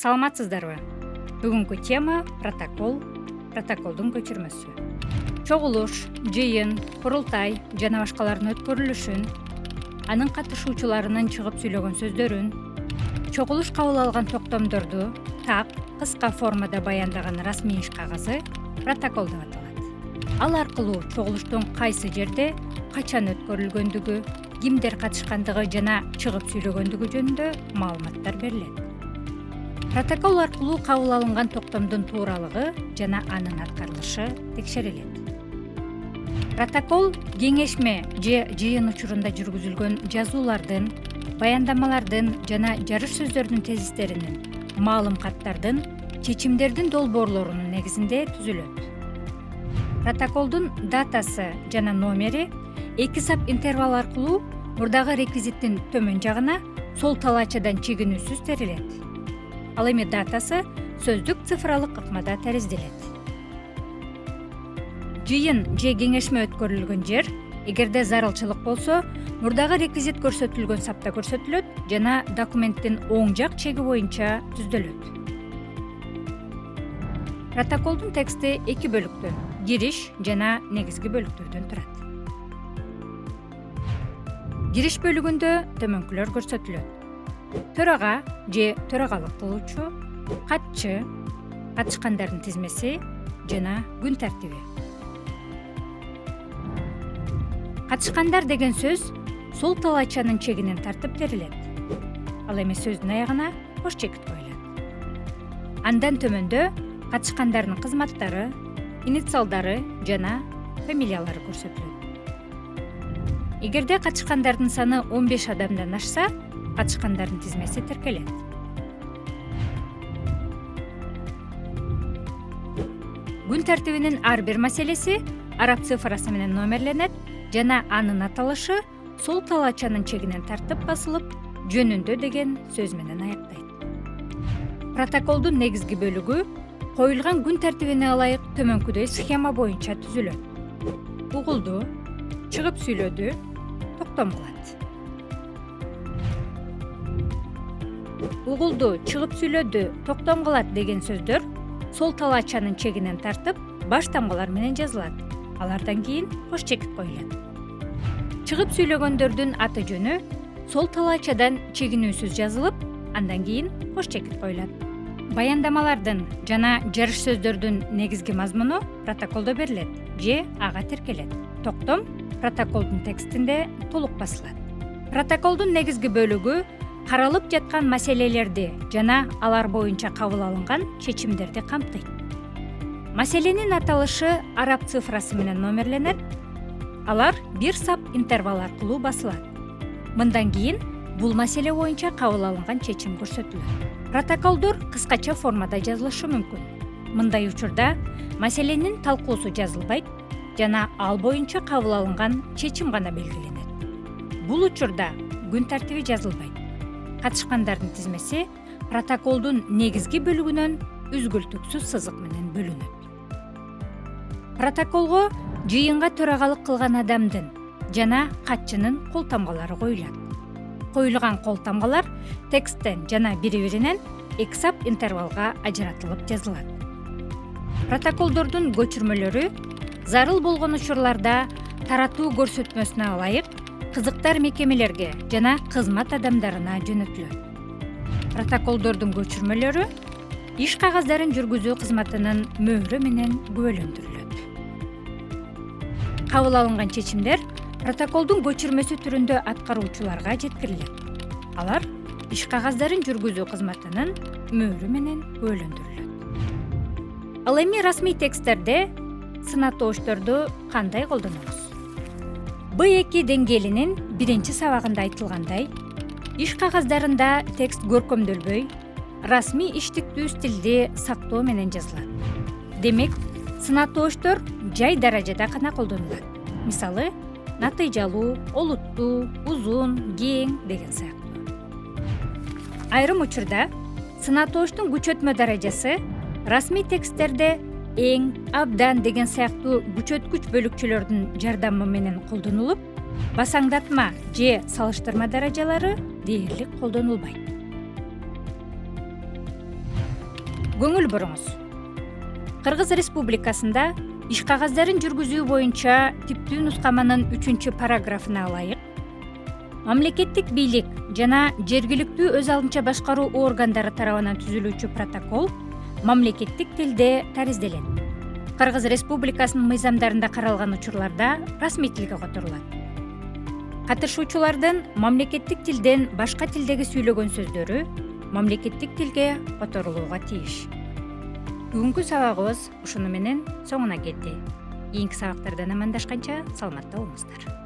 Саламатсыздарбы? Бүгүнкү тема протоколдун көчүрмөсү. Чогулуш, жыйын, курултай жана башкалардын өткөрүлүшүн, анын катышуучуларынын чыгып сүйлөгөн сөздөрүн, чогулуш кабыл алган токтомдорду так, кыска формада баяндаган расмий иш кагазы протокол деп аталат. Ал аркылуу чогулуштун кайсы жерде, качан өткөрүлгөндүгү, кимдер катышкандыгы жана чыгып сүйлөгөндүгү жөнүндө маалыматтар берилет. Протокол аркылуу кабыл алынган токтомдун тууралыгы жана анын аткарылышы текшерилет. Протокол кеңешме же жыйын учурунда жүргүзүлгөн жазуулардын, баяндамалардын жана жарыш сөздөрдүн тезистеринин, маалым каттардын, чечимдердин долбоорлорунун негизинде түзүлөт. Протоколдун датасы жана номери 2 сап интервал аркылуу мурдагы реквизиттин төмөн жагына сол талаачадан чегинүүсүз терилет. Ал эми датасы сөздүк цифралык ыкмада теризделет. Жыйын же кеңешме өткөрүлгөн жер, эгерде зарылчылык болсо, мурдагы реквизит көрсөтүлгөн сапта көрсөтүлөт жана документтин оң жак чеги боюнча түздөлөт. Протоколдун тексти 2 бөлүктөн, кириш жана негизги бөлүктөрдөн турат. Кириш бөлүгүндө төмөнкүлөр көрсөтүлөт. Төрага же төрагалык кылуучу, катчы, катышкандардын тизмеси жана күн тартиби. Катышкандар деген сөз сол талаачанын чегинен тартып берилет. Ал эми сөздүн аягына кош чекит коюлат. Андан төмөндө катышкандардын кызматтары, инициалдары жана фамилиялары көрсөтүлөт. Эгерде катышкандардын саны 15 адамдан ашса, катышкандардын тизмеси тиркелет. Күн тартибинин ар бир маселеси араб цифрасы менен номерленет жана анын аталышы сол талаачанын чегинен тартып басылып, жөнүндө деген сөз менен аяктайт. Протоколдун негизги бөлүгү коюлган күн тартибине ылайык төмөнкүдөй схема боюнча түзүлөт. Угулду, чыгып сүйлөдү, токтом кылат. Угулду, чыгып сүйлөдү, токтом кылат деген сөздөр сол талаачанын чегинен тартып, баш тамгалар менен жазылат. Алардан кийин кош чекит коюлат. Чыгып сүйлөгөндөрдүн аты жөнү сол талаачадан чегинүүсүз жазылып, андан кийин кош чекит коюлат. Баяндамалардын жана жарыш сөздөрдүн негизги мазмуну протоколдо берилет же ага тиркелет. Токтом протоколдун текстинде толук басылат. Протоколдун негизги бөлүгү каралып жаткан маселелерди жана алар боюнча кабыл алынган чечимдерди камтыйт. Маселенин аталышы араб цифрасы менен номерленет. Алар 1 сап интервал аркылуу басылат. Мындан кийин бул маселе боюнча кабыл алынган чечим көрсөтүлөт. Протоколдор кыскача формада жазылышы мүмкүн. Мындай учурда маселенин талкуусу жазылбайт жана ал боюнча кабыл алынган чечим гана белгиленет. Бул учурда күн тартиби жазылбайт. Катышкандардын тизмеси протоколдун негизги бөлүгүнөн үзгүлтүксүз сызык менен бөлүнөт. Протоколго жыйынга төрагалык кылган адамдын жана катчынын кол тамгалары коюлат. Коюлган кол тамгалар тексттен жана бири-биринен 2 сап интервалга ажыратылып жазылат. Протоколдордун көчүрмөлөрү зарыл болгон учурларда таратуу көрсөтмөсүнө ылайык кызыктар мекемелерге жана кызмат адамдарына жөнөтүлөт. Протоколдордун көчүрмөлөрү иш кагаздарын жүргүзүү кызматынын мөөрү менен күбөлөндүрүлөт. Кабыл алынган чечимдер протоколдун көчүрмөсү түрүндө аткаруучуларга жеткирилет. Алар иш кагаздарын жүргүзүү кызматынын мөөрү менен күбөлөндүрүлөт. Ал эми расмий тексттерде сынатоошторду кандай колдонобуз? B2 деңгээлинин 1 сабагында айтылгандай, иш кагаздарында текст көркөмдөлбөй, расмий иштиктүү стилди сактоо менен жазылат. Демек, сынатооштор жай даражада гана колдонулат. Мисалы, натыйжалуу, олуттуу, узун, кең деген сыяктуу. Айрым учурда сынатооштун күчөтмө даражасы расмий тексттерде эң, абдан деген сыяктуу күчөткүч бөлүкчөлөрдүн жардамы менен колдонулуп, басаңдатма же салыштырма даражалары дээрлик колдонулбайт. көңүл буруңуз. Кыргыз Республикасында иш кагаздарын жүргүзүү боюнча типтүү нускаманын 3-параграфына ылайык мамлекеттик бийлик жана жергиликтүү өз алдынча башкаруу органдары тарабынан түзүлүүчү протокол мамлекеттик тилде таризделет. Кыргыз Республикасынын мыйзамдарында каралган учурларда расмий тилге которулат. Катышуучулардын мамлекеттик тилден башка тилдеги сүйлөгөн сөздөрү мамлекеттик тилге которулууга тийиш. Бүгүнкү сабагыбыз ушуну менен соңуна келди. Кийинки сабактардан амандашканча саламатта болуңуздар.